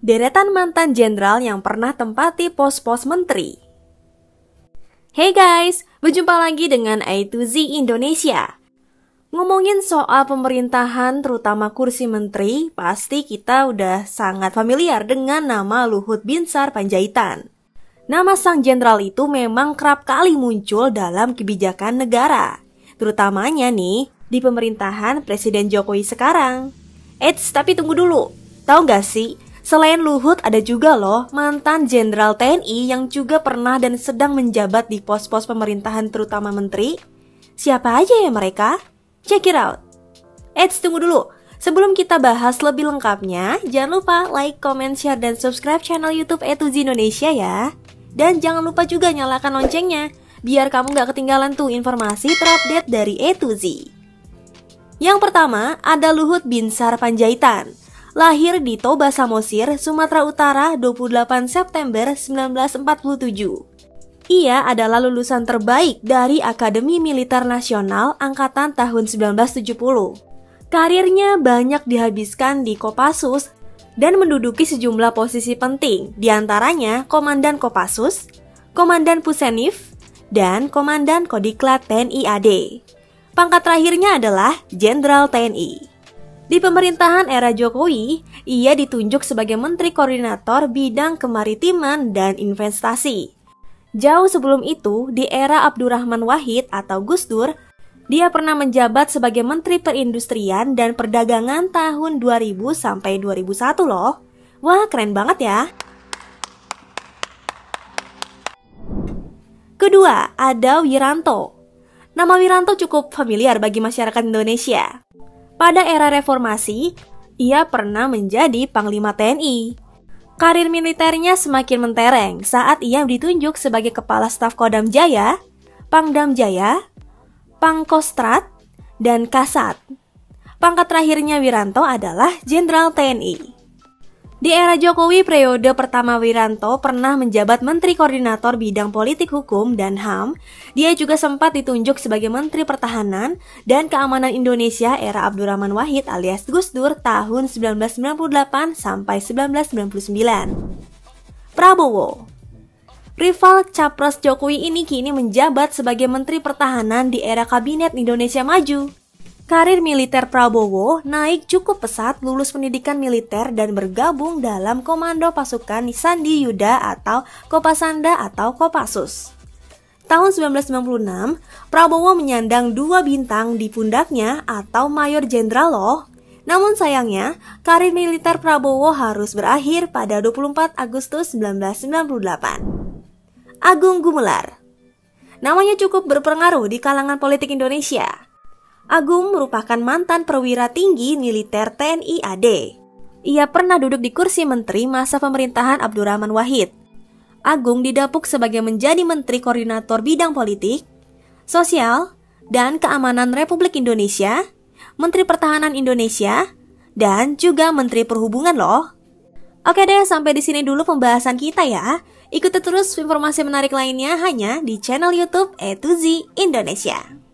deretan mantan jenderal yang pernah tempati pos-pos menteri. Hey guys, berjumpa lagi dengan A to Z Indonesia. Ngomongin soal pemerintahan terutama kursi menteri, pasti kita udah sangat familiar dengan nama Luhut Binsar Panjaitan. Nama sang jenderal itu memang kerap kali muncul dalam kebijakan negara, terutamanya nih di pemerintahan Presiden Jokowi sekarang. Eits, tapi tunggu dulu, tahu gak sih? Selain Luhut ada juga loh mantan Jenderal TNI yang juga pernah dan sedang menjabat di pos-pos pemerintahan terutama menteri. Siapa aja ya mereka? Check it out. Eits, tunggu dulu. Sebelum kita bahas lebih lengkapnya, jangan lupa like, comment, share, dan subscribe channel YouTube A to Z Indonesia ya. Dan jangan lupa juga nyalakan loncengnya, biar kamu gak ketinggalan tuh informasi terupdate dari A to Z. Yang pertama, ada Luhut Binsar Panjaitan. Lahir di Toba Samosir, Sumatera Utara 28 September 1947. Ia adalah lulusan terbaik dari Akademi Militer Nasional Angkatan tahun 1970. Karirnya banyak dihabiskan di Kopassus dan menduduki sejumlah posisi penting, diantaranya Komandan Kopassus, Komandan Pusenif, dan Komandan Kodiklat TNI AD. Pangkat terakhirnya adalah Jenderal TNI. Di pemerintahan era Jokowi, ia ditunjuk sebagai Menteri Koordinator Bidang Kemaritiman dan Investasi. Jauh sebelum itu, di era Abdurrahman Wahid atau Gus Dur, dia pernah menjabat sebagai Menteri Perindustrian dan Perdagangan tahun 2000 sampai 2001 loh. Wah, keren banget ya. Kedua, ada Wiranto. Nama Wiranto cukup familiar bagi masyarakat Indonesia. Pada era reformasi, ia pernah menjadi Panglima TNI. Karir militernya semakin mentereng saat ia ditunjuk sebagai Kepala Staf Kodam Jaya, Pangdam Jaya, Pangkostrat, dan Kasat. Pangkat terakhirnya Wiranto adalah Jenderal TNI. Di era Jokowi periode pertama Wiranto pernah menjabat Menteri Koordinator Bidang Politik Hukum dan HAM. Dia juga sempat ditunjuk sebagai Menteri Pertahanan dan Keamanan Indonesia era Abdurrahman Wahid alias Gus Dur tahun 1998 sampai 1999. Prabowo. Rival Capres Jokowi ini kini menjabat sebagai Menteri Pertahanan di era Kabinet Indonesia Maju. Karir militer Prabowo naik cukup pesat lulus pendidikan militer dan bergabung dalam Komando Pasukan Sandi Yuda atau Kopasanda atau Kopassus. Tahun 1996, Prabowo menyandang 2 bintang di pundaknya atau Mayor Jenderal loh. Namun sayangnya, karir militer Prabowo harus berakhir pada 24 Agustus 1998. Agung Gumelar. Namanya cukup berpengaruh di kalangan politik Indonesia. Agung merupakan mantan perwira tinggi militer TNI AD. Ia pernah duduk di kursi menteri masa pemerintahan Abdurrahman Wahid. Agung didapuk sebagai menjadi Menteri Koordinator Bidang Politik, Sosial, dan Keamanan Republik Indonesia, Menteri Pertahanan Indonesia, dan juga Menteri Perhubungan loh. Oke deh, sampai di sini dulu pembahasan kita ya. Ikuti terus informasi menarik lainnya hanya di channel YouTube A to Z Indonesia.